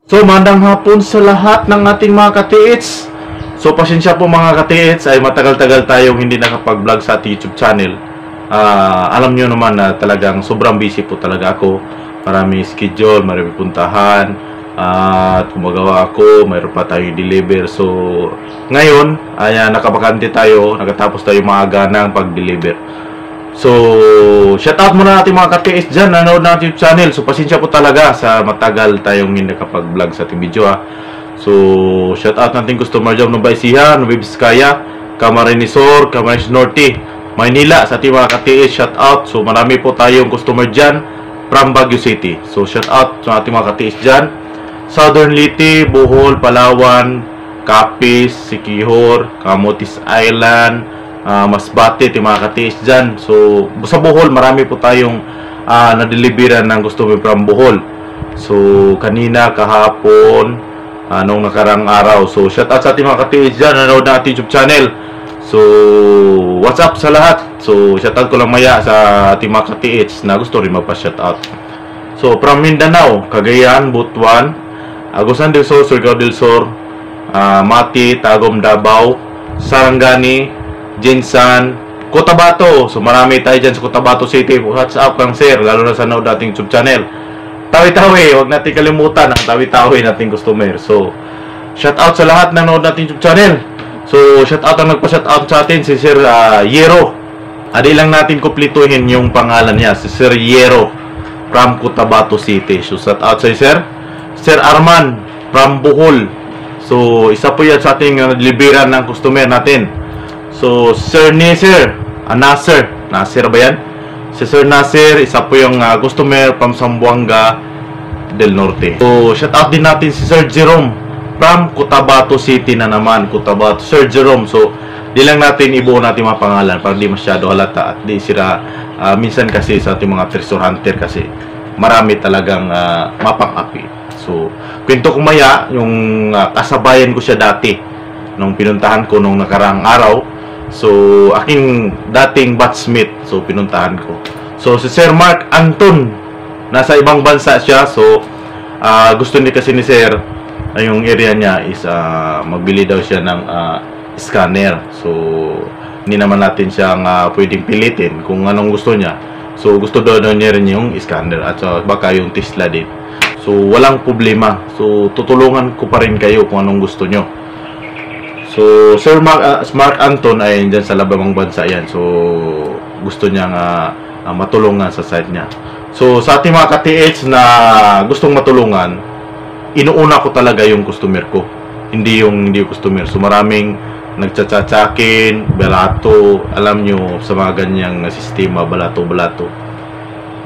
So, mandang hapon sa lahat ng ating mga ka-TH. So, pasensya po mga ka-TH, ay matagal-tagal tayong hindi nakapag-vlog sa ating YouTube channel. Alam nyo naman na talagang sobrang busy po talaga ako. Marami schedule, marami puntahan, at kumagawa ako, mayroon pa tayong deliver. So, ngayon, ay nakabakante tayo, nakatapos tayo maaga ng pag-deliver. So, shoutout muna natin mga ka-TH dyan, nanood na YouTube channel. So, pasensya po talaga sa matagal tayong hindi nakapag-vlog sa ating video ha. So, shoutout natin customer dyan, Nueva Ecija, Nueva Vizcaya, Camarines Sur, Camarines Norte, Maynila, sa ating mga ka-TH, shoutout. So, marami po tayong customer dyan from Baguio City. So, shoutout sa ating mga ka-TH dyan. Southern Leyte, Bohol, Palawan, Capiz, Siquijor, Camotes Island, Masbate, mga ka-TH dyan. So, sa Bohol, marami po tayong na-deliveran ng customer from Bohol. So, kanina, kahapon, nung nakarang araw. So, shout out sa ating mga ka-TH dyan, nanood na ating YouTube channel. So, what's up sa lahat? So, shout out ko lang maya sa ating mga ka-TH na gusto rin magpa-shout out. So, from Mindanao, Cagayan, Butuan, Agusan del Sur, Surigao del Sur, Mati, Tagum, Davao, Sarangani, Jinsan, Cotabato. So marami tayo dyan sa Cotabato City. What's up lang sir, lalo na sa nanood nating YouTube channel. Tawi-Tawi, huwag natin kalimutan ang Tawi-Tawi nating customer. So shout out sa lahat na nanood nating YouTube channel. So shout out ang nagpa-shout out sa atin si Sir Yero. Adi lang natin kumpletuhin yung pangalan niya, si Sir Yero from Cotabato City. So shout out sa Sir Arman from Bohol. So isa po yan sa ating deliveran ng customer natin. So, Sir Nasir, Nasir ba yan? Si Sir Nasir, isa po yung customer from Zamboanga del Norte. So, shout out din natin si Sir Jerome from Cotabato City na naman, Cotabato. Sir Jerome, so, di lang natin ibuo natin mga pangalan para di masyado halata at di sila, minsan kasi sa ating mga treasure hunter kasi marami talagang mapang-api. So, kwento ko maya, yung kasabayan ko siya dati nung pinuntahan ko nung nakarang araw. So, aking dating batchmate. So, pinuntahan ko. So, si Sir Mark Anton, nasa ibang bansa siya. So, gusto ni kasi ni Sir, yung area niya is magbili daw siya ng scanner. So, hindi naman natin siyang pwedeng pilitin kung anong gusto niya. So, gusto daw niya rin yung scanner at baka yung Tesla din. So, walang problema. So, tutulungan ko pa rin kayo kung anong gusto nyo. So, Sir Mark Anton ay dyan sa labang bansa yan. So, gusto niyang matulungan sa site niya. So, sa ating mga ka-TH na gustong matulungan, inuuna ko talaga yung customer ko. Hindi yung customer. So, maraming nagtsatsakin, balato. Alam nyo, sa mga ganyang sistema, balato.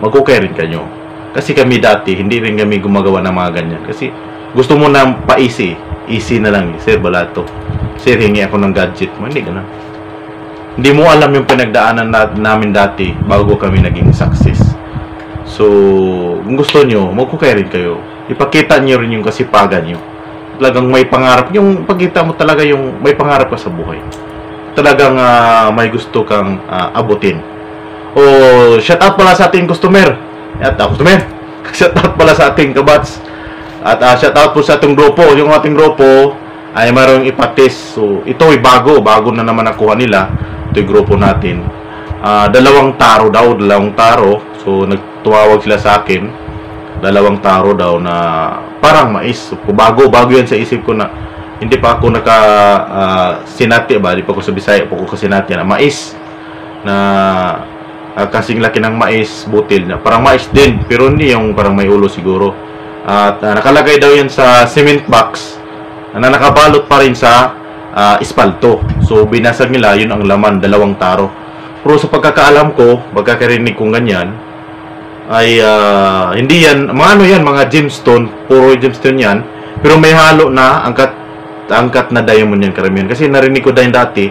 Mag-okay rin kayo. Kasi kami dati, hindi rin kami gumagawa ng mga ganyan. Kasi gusto mo na pa-easy. Easy na lang, Sir, balato. Sir, hingi ako ng gadget mo. Hindi ganun. Hindi mo alam yung pinagdaanan namin dati bago kami naging success. So, kung gusto nyo, magkukay rin kayo. Ipakita nyo rin yung kasipagan nyo. Talagang may pangarap. Yung pagkita mo talaga yung may pangarap ka sa buhay. Talagang may gusto kang abutin. O, shout out pala sa ating customer. Shout out pala sa ating kabats. At shout out po sa ating grupo. Yung ating grupo ay mayroong ipatis. So, ito ay bago na naman nakuha nila. Ito yung grupo natin. Dalawang taro. So, nagtumawag sila sa akin. Dalawang taro daw na parang mais. So, bago yan sa isip ko na hindi pa ako sinati ba? Hindi pa ako sa Bisaya pa ako sinati na mais. Na kasing laki ng mais, butil na. Parang mais din, pero hindi yung parang may ulo siguro. At nakalagay daw yan sa cement box na nakabalot pa rin sa espalto. So, binasag nila, yun ang laman, dalawang taro. Pero sa pagkakaalam ko, pagkakarinig kong ganyan, ay hindi yan, mga gemstone, puro gemstone yan, pero may halo na, angkat na diamond yan karamihan. Kasi narinig ko din dati,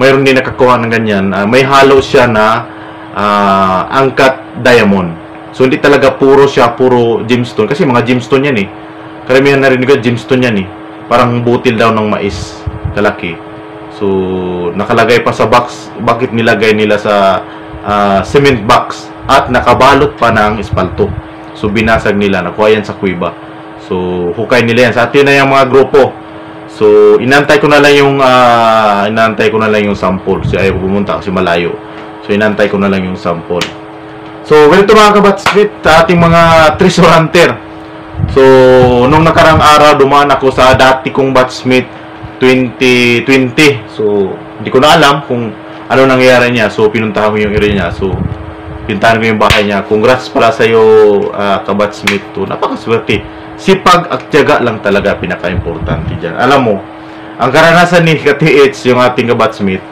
mayroon din nakakuha ng ganyan, may halo siya na angkat diamond. So, hindi talaga puro gemstone. Kasi mga gemstone yan eh. Karamihan narinig ko, gemstone yan eh. Parang butil daw ng mais. Kalaki. So, nakalagay pa sa box. Bakit nilagay nila sa cement box? At nakabalot pa ng espalto. So, binasag nila. Nakuha yan sa kuiba. So, hukay nila yan. Sa atin na yung mga grupo. So, inantay ko na lang yung sample. Kasi ayaw pumunta kasi malayo. So, inantay ko na lang yung sample. So, ganito mga kabatsmith, ating mga treasure hunter. So, nung nakarang araw, dumaan ako sa dati kong batchmate 2020. So, hindi ko na alam kung ano nangyayari niya. So, pinuntahan ko yung area niya. So, pinuntahan ko yung bahay niya. Congrats pala sa'yo, kabatchmate to. Napakaswerte. Sipag at tiyaga lang talaga pinaka-importante dyan. Alam mo, ang karanasan ni KTH, yung ating kabatchmate,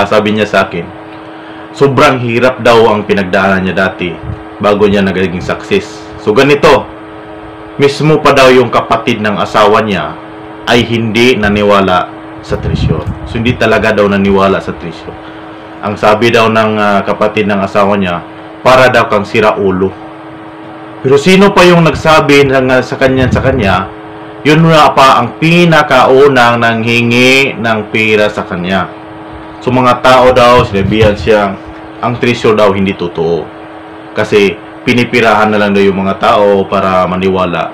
sabi niya sa akin, sobrang hirap daw ang pinagdaanan niya dati bago niya naging success. So, ganito, mismo pa daw yung kapatid ng asawa niya ay hindi naniwala sa treasure. So, hindi talaga daw naniwala sa treasure. Ang sabi daw ng kapatid ng asawa niya, para daw kang sira ulo. Pero sino pa yung nagsabi sa kanya, yun nga pa ang pinakaunang nanghingi ng pera sa kanya. So, mga tao daw, sinabihan siyang, ang treasure daw hindi totoo. Kasi, pinipirahan na lang daw yung mga tao para maniwala.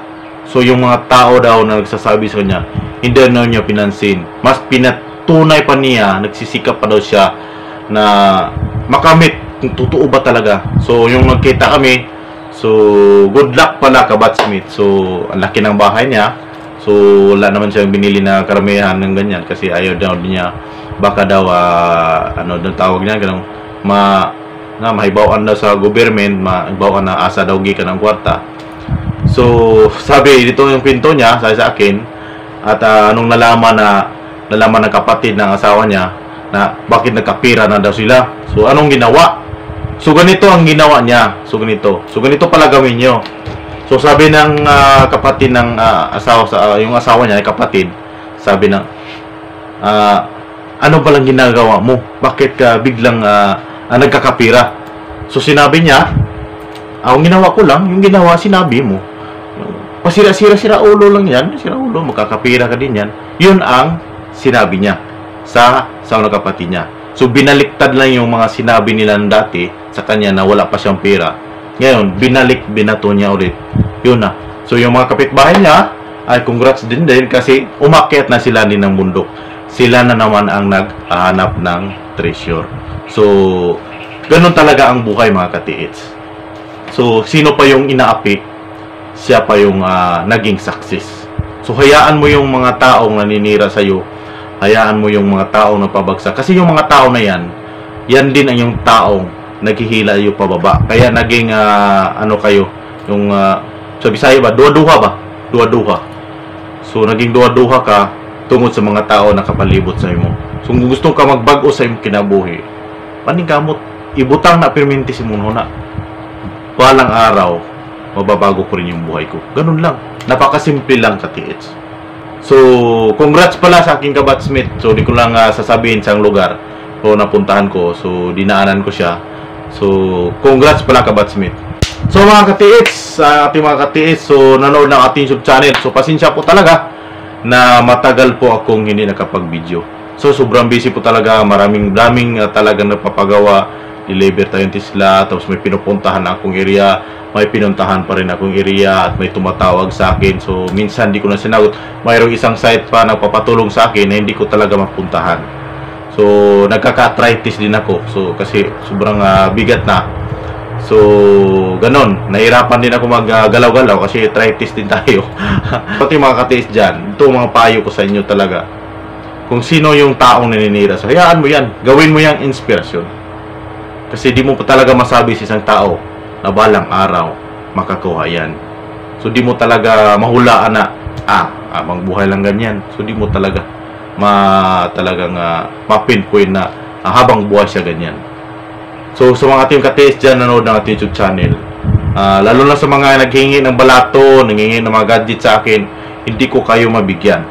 So, yung mga tao daw na nagsasabi sa kanya, hindi na niya pinansin. Mas pinatunay pa niya, nagsisikap pa daw siya na makamit kung totoo ba talaga. So, yung nagkita kami, so, good luck pala kabatchmate. So, ang laki ng bahay niya. So, wala naman siyang binili na karamihan ng ganyan kasi ayaw daw niya, baka daw, ano daw tawag niya, ganun, mahibawaan daw sa government, mahibawaan na asa daw gikan ng kwarta. So, sabi dito yung pinto niya, sabi sa akin, at nung nalaman ng kapatid ng asawa niya na bakit nagkapira na daw sila. So, anong ginawa? So, ganito ang ginawa niya. So, ganito pala gawin nyo. So, sabi ng kapatid ng yung asawa niya, kapatid, sabi ng, ano palang ginagawa mo? Bakit ka biglang nagkakapira? So, sinabi niya, ang ginawa ko lang, yung ginawa, sinabi mo. Pasira-sira ulo lang yan. Sira ulo, magkakapira ka din yan. Yun ang sinabi niya sa mga kapatid niya. So, binaliktad lang yung mga sinabi nila dati sa kanya na wala pa siyang pera. Ngayon, binato niya ulit. Yun na. So, yung mga kapitbahay niya, ay congrats din kasi umakyat na sila din ng bundok. Sila na naman ang naghahanap ng treasure. So, ganun talaga ang buhay mga katiits. So, sino pa yung inaapi? Siya pa yung naging success. So, hayaan mo yung mga taong naninira sa'yo. Hayaan mo yung mga taong napabagsak. Kasi yung mga tao na yan din ang yung taong naghihila yung pababa. Kaya naging, kayo, yung, sa Bisaya ba? Duwa-duha ba? Duwa-duha. So, naging duwa-duha ka tungod sa mga tao na kapalibot sa imo. So, kung gusto ka magbago sa imong kinabuhi, paning kamot, ibutang na perminti si muno na. Palang araw, mababago ko rin yung buhay ko. Ganun lang. Napakasimple lang katiits. So, congrats pala sa aking kabatchmate. So, di ko lang sasabihin sa lugar o napuntahan ko. So, dinaanan ko siya. So, congrats pala kabatchmate. So, mga katiits, sa ating mga katiits, so, nanood ng ating YouTube channel. So, pasensya po talaga na matagal po akong hindi nakapag-video. So, sobrang busy po talaga. Maraming talagang napapagawa. Deliver tayong tisla. Tapos may pinupuntahan na akong area. May pinuntahan pa rin akong area. At may tumatawag sa akin. So, minsan di ko na sinagot. Mayroong isang site pa nagpapatulong sa akin na hindi ko talaga mapuntahan. So, nagkaka-arthritis din ako. So, kasi sobrang bigat na. So, ganon. Nahirapan din ako mag-galaw-galaw kasi arthritis din tayo. Pati mga katiis dyan, ito mga payo ko sa inyo talaga. Kung sino yung taong naninira. So, hayaan mo yan. Gawin mo yung inspirasyon. Kasi di mo pa talaga masabi sa isang tao na balang araw makakuha yan. So, di mo talaga mahulaan na, abang buhay lang ganyan. So, di mo talaga talagang mapinpoint na habang buhay siya ganyan. So, sa mga ating katiis dyan, nanood ng ating YouTube channel, lalo na sa mga naghingi ng balato, naghingi ng mga gadget sa akin, hindi ko kayo mabigyan.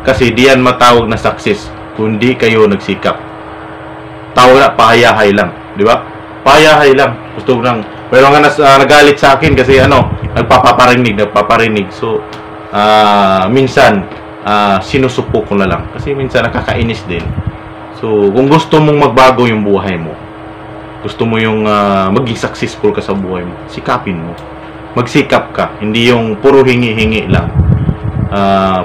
Kasi di yan matawag na success kung di kayo nagsikap. Tawag na, pahayahay lang. Di ba? Pahayahay lang. Gusto ko nang, pero nga nagalit sa akin kasi nagpaparinig. So, minsan, sinusupo ko na lang. Kasi minsan nakakainis din. So, kung gusto mong magbago yung buhay mo, gusto mo yung maging successful ka sa buhay mo, sikapin mo. magsikap ka. Hindi yung puro hingi-hingi lang.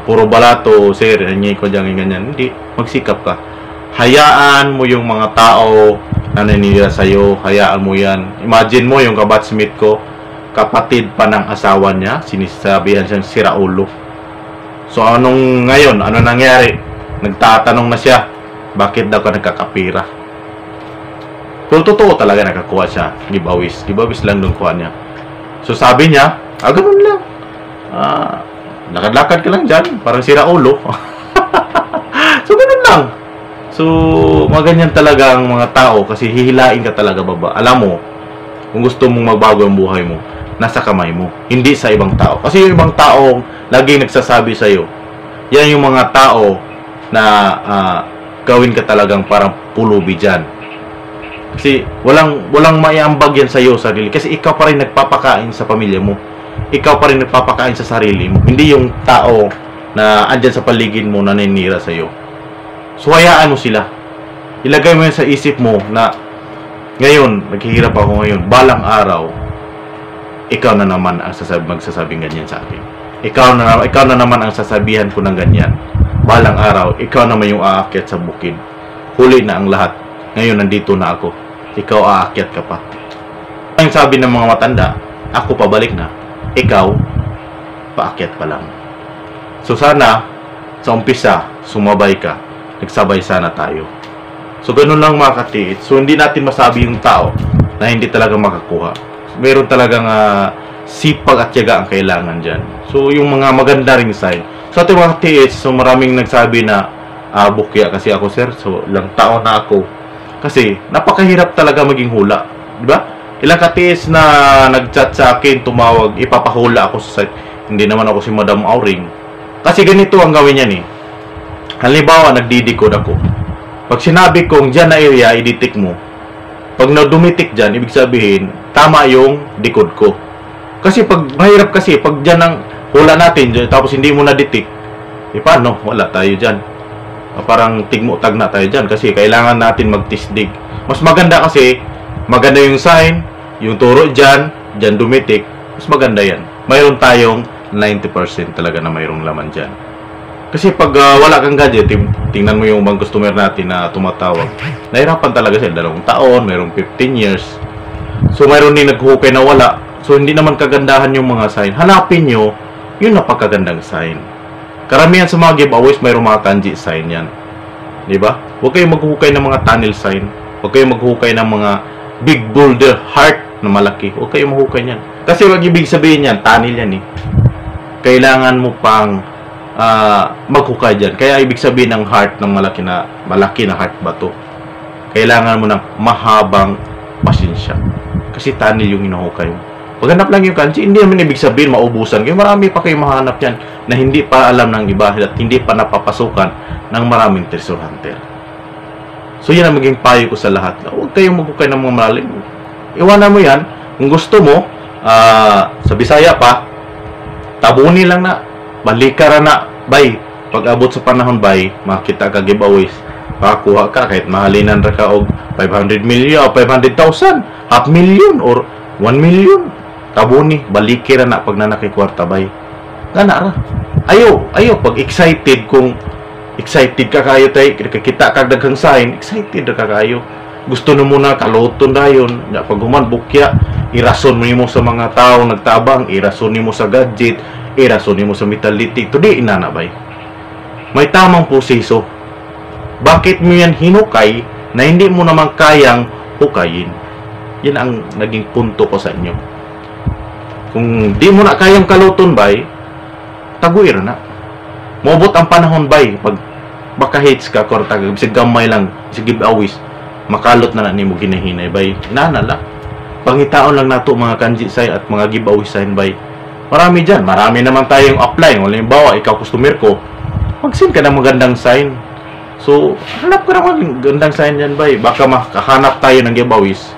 Puro balato, sir, hingi ko dyan, ganyan. Hindi, magsikap ka. Hayaan mo yung mga tao na naninira sa'yo. Hayaan mo yan. Imagine mo yung kabatchmate ko, kapatid pa ng asawa niya, sinisabihan siyang siraulo. So, anong ngayon? Ano nangyari? Nagtatanong na siya, bakit daw ka nagkakapira? Pero totoo talaga nakakuha siya. Giveaways. Giveaways lang nung kuha niya. So, sabi niya, ganun lang. Lakad-lakad ka lang dyan. Parang siraulo. So, ganun lang. So, mga ganyan talaga ang mga tao kasi hihilain ka talaga baba. Alam mo, kung gusto mong magbago ang buhay mo, nasa kamay mo, hindi sa ibang tao. Kasi yung ibang tao laging nagsasabi sa'yo, yan yung mga tao na gawin ka talagang parang pulubi dyan. Kasi walang maiambag yan sa'yo sarili. Kasi ikaw pa rin nagpapakain sa pamilya mo. Ikaw pa rin nagpapakain sa sarili mo. Hindi yung tao na andyan sa paligid mo na naninira sa'yo. So, hayaan mo sila. Ilagay mo yan sa isip mo na ngayon, naghihirap ako ngayon, balang araw, ikaw na naman ang magsasabing ganyan sa akin. Ikaw na naman ang sasabihan ko ng ganyan. Balang araw, ikaw naman yung aakyat sa bukid. Huli na ang lahat. Ngayon, nandito na ako. Ikaw aakyat ka pa. Ang sabi ng mga matanda, ako pabalik na. Ikaw, paakyat pa lang. So, sana, sa umpisa, sumabay ka. Nagsabay sana tayo. So, ganun lang mga katiit. So, hindi natin masabi yung tao na hindi talaga makakuha. Meron talagang sipag at tiyaga ang kailangan dyan. So, yung mga maganda ring sign. So, ating mga katiit, so maraming nagsabi na bukya kasi ako, sir. So, ilang taon na ako. Kasi, napakahirap talaga maging hula. Diba? Ilang katiis na nag-chat sa akin, tumawag, ipapahula ako sa site. Hindi naman ako si Madam Auring. Kasi ganito ang gawin niyan eh. Halimbawa, nagdidikod ako. Pag sinabi kong dyan na area, i-detect mo. Pag na-dumitik dyan, ibig sabihin, tama yung decode ko. Kasi pag, mahirap kasi, pag dyan ang hula natin, tapos hindi mo na-detect, paano? Wala tayo dyan. Parang tigmo-tag na tayo dyan. Kasi kailangan natin mag-tisdig. Mas maganda kasi, maganda yung sign, yung turo dyan dumitik, mas maganda yan. Mayroon tayong 90% talaga na mayroong laman dyan. Kasi pag wala kang gadget, tingnan mo yung mga customer natin na tumatawag. Nahirapan talaga sila. 2 taon, mayroong 15 years. So, mayroon din naghukay na wala. So, hindi naman kagandahan yung mga sign. Hanapin nyo yung napakagandang sign. Karamihan sa mga giveaways, mayroong mga kanji sign yan. Diba? Huwag kayong maghukay ng mga tunnel sign. Huwag kayong maghukay ng mga big boulder heart na malaki. Huwag kayong maghukay yan. Kasi wag ibig sabihin yan, tunnel yan eh. Kailangan mo pang maghukay dyan. Kaya ibig sabihin ng heart ng malaki na heart ba to? Kailangan mo ng mahabang pasensya. Kasi tunnel yung hinuhukay mo. Paghanap lang yung kanji, hindi naman ibig sabihin maubusan kayo. Marami pa kayong mahanap yan na hindi pa alam ng iba at hindi pa napapasukan ng maraming treasure hunter. So yan ang maging payo ko sa lahat. Huwag kayong maghukay ng mga malalim. Iwanan mo yan. Kung gusto mo, sa Bisaya pa, tabunin lang na. Balikara na, bay. Pag abot sa panahon, bay, makita ka giveaways. Makakuha ka, kahit mahalinan ra ka og 500 million o 500,000, 500,000 or 1 million. Tabuni, balikira na pag nanakikwarta, bay. Gana ra. Ayaw, pag excited, kung excited ka kayo tayo, kita ka daghang sign, excited ka kayo. Gusto na muna, kaluton dayon. Pag human, bukya, irason mo sa mga tao nagtabang, irason mo sa gadget, irason mo sa metalitik. Today, inanabay. May tamang proseso. Bakit mo yan hinukay na hindi mo naman kayang hukayin? Yan ang naging punto ko sa inyo. Kung di mo na kayang kaluton, bay, taguir na. Mabot ang panahon, bay, pag baka hits ka, korta ka, bisig gamay lang, bisig giveaways, makalot na ni mo ginahinay, bay. Inanala. Pangitaon lang nato mga kanji sign at mga giveaway sign, bay. Marami dyan. Marami naman tayong apply. Halimbawa, ikaw customer ko, mag-send ka ng magandang sign. So, hanap ka ng magandang sign dyan, bay. Baka makahanap tayo ng giveaways.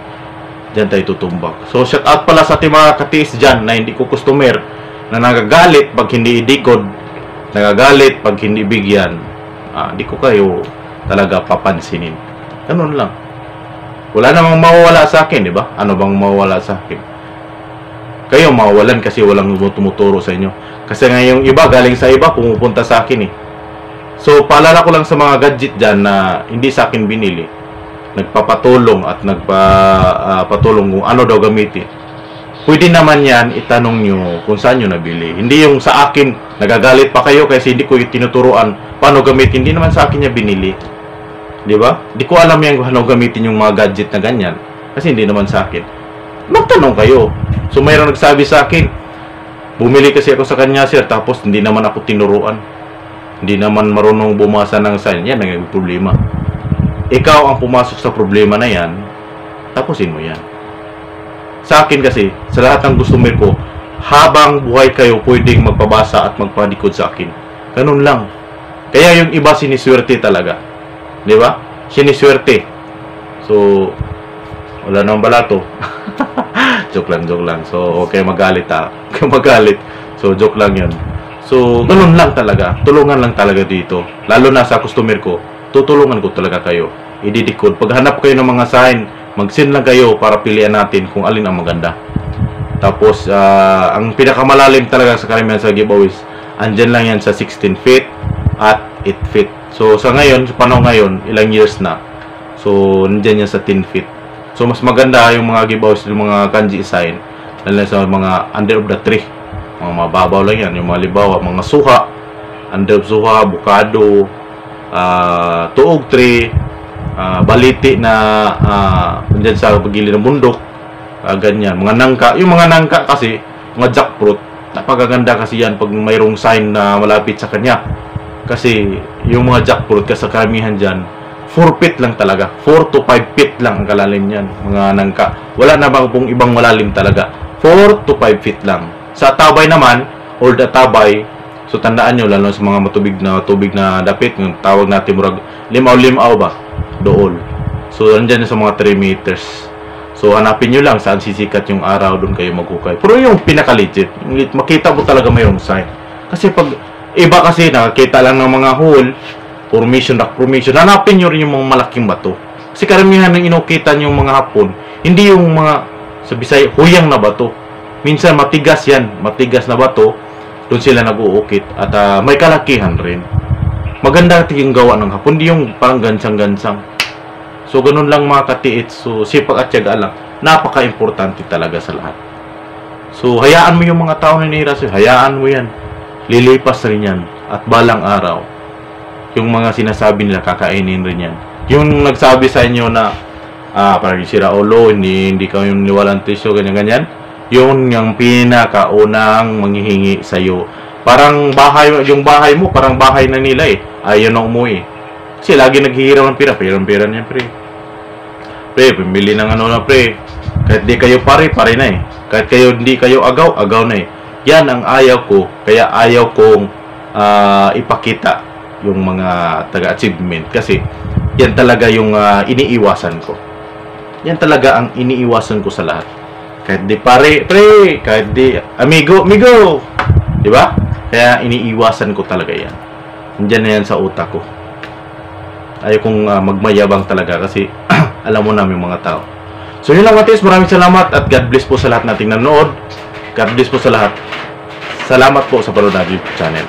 Dyan tayo tutumbak. So, shout out pala sa ating mga katiis dyan na hindi ko customer, na nagagalit pag hindi idikod, nagagalit pag hindi bigyan. Di ko kayo talaga papansinin. Ganun lang. Wala namang mawawala sa akin, di ba? Ano bang mawawala sa akin? kayo mawawalan kasi walang tumuturo sa inyo. Kasi nga yung iba, galing sa iba, pumupunta sa akin eh. So, paalala ko lang sa mga gadget dyan na hindi sa akin binili. Nagpapatulong at nagpapatulong kung ano daw gamitin. Pwede naman yan, itanong nyo kung saan nyo nabili. Hindi yung sa akin, nagagalit pa kayo kasi hindi ko yung tinuturuan paano gamitin. Hindi naman sa akin niya binili. Di ba? Di ko alam yan kung ano gamitin yung mga gadget na ganyan. Kasi hindi naman sa akin. Magtanong kayo. So, mayroong nagsabi sa akin, bumili kasi ako sa kanya, sir, tapos hindi naman ako tinuruan. Hindi naman marunong bumasa ng sign. Yan, naging problema. Ikaw ang pumasok sa problema na yan, tapusin mo yan. Sa akin kasi, sa lahat ng customer ko, habang buhay kayo, pwedeng magpabasa at magpadikod sa akin. Ganun lang. Kaya yung iba siniswerte talaga. Di ba? Siniswerte. So, wala nang balato. Joke lang. So, okay, magalit ha. Okay, magalit. So, joke lang yun. So, ganun lang talaga. Tulungan lang talaga dito. Lalo na sa customer ko, tutulungan ko talaga kayo. Ididikod. Pag hanap kayo ng mga sign, mag-send lang kayo para pilihan natin kung alin ang maganda. Tapos, ang pinakamalalim talaga sa karamihan sa giveaways, andyan lang yan sa 16 feet at 8 feet. So, sa ngayon, sa panahon ngayon, ilang years na. So, nandyan yan sa 10 feet. So, mas maganda yung mga giveaways, yung mga kanji sign, lalo sa mga under of the tree. Mga mababaw lang yan. Yung mga libawa, mga suha, under of suha, bukado, tuog tree, baliti na dyan sa pagilid ng bundok, ganyan, mga nangka. Yung mga nangka kasi, mga jackfruit, napakaganda kasi yan pag mayroong sign na malapit sa kanya. Kasi yung mga jackfruit kasi karamihan dyan, 4 feet lang talaga, 4 to 5 feet lang ang kalalim yan, mga nangka. Wala na ba pong ibang malalim talaga, 4 to 5 feet lang. Sa tabay naman, or the tabay, so tandaan nyo, lalo sa mga tubig na dapit, yung tawag natin murag limaw-limaw ba? Dool. So, andyan sa mga 3 meters. So, hanapin nyo lang saan sisikat yung araw, doon kayo maghukay. Pero yung pinaka-legit, makita mo talaga mayroong sign. Kasi pag iba kasi nakakita lang ng mga hole, formation, hanapin nyo rin yung mga malaking bato. Kasi karamihan ng inukita nyo yung mga hapon, hindi yung mga, sa Bisaya, huyang na bato. Minsan matigas yan, matigas na bato, doon sila nag-uukit at may kalakihan rin. Maganda yung gawa ng hapon, hindi yung parang gansang-gansang. So, ganun lang mga katiit. So, sipag at tiyaga lang. Napaka-importante talaga sa lahat. So, hayaan mo yung mga tao na nira sa'yo. Hayaan mo yan. Lilipas rin yan. At balang araw, yung mga sinasabi nila, kakainin rin yan. Yung nagsabi sa inyo na, parang sira ulo, hindi ka yung niwalang tisyo, ganyan-ganyan. Yun yung pinakaunang manghihingi sa'yo. Parang yung bahay mo, parang bahay na nila eh. Ayaw na umuwi. Kasi lagi naghihiraw ng pera. Pera niyan, pre. Pre, pumili ng ano na, pre. Kahit di kayo pare na eh. Kahit hindi kayo agaw na eh. Yan ang ayaw ko. Kaya ayaw kong ipakita yung mga taga-achievement. Kasi yan talaga yung iniiwasan ko. Yan talaga ang iniiwasan ko sa lahat. Kahit di pare, pre, kahit di amigo, di ba? Kaya iniiwasan ko talaga yan. Nandiyan na yan sa utak ko. Ayaw kong magmayabang talaga kasi alam mo namin mga tao. So yun lang, Matis, maraming salamat at God bless po sa lahat nating nanood. God bless po sa lahat. Salamat po sa panonood ng YouTube channel.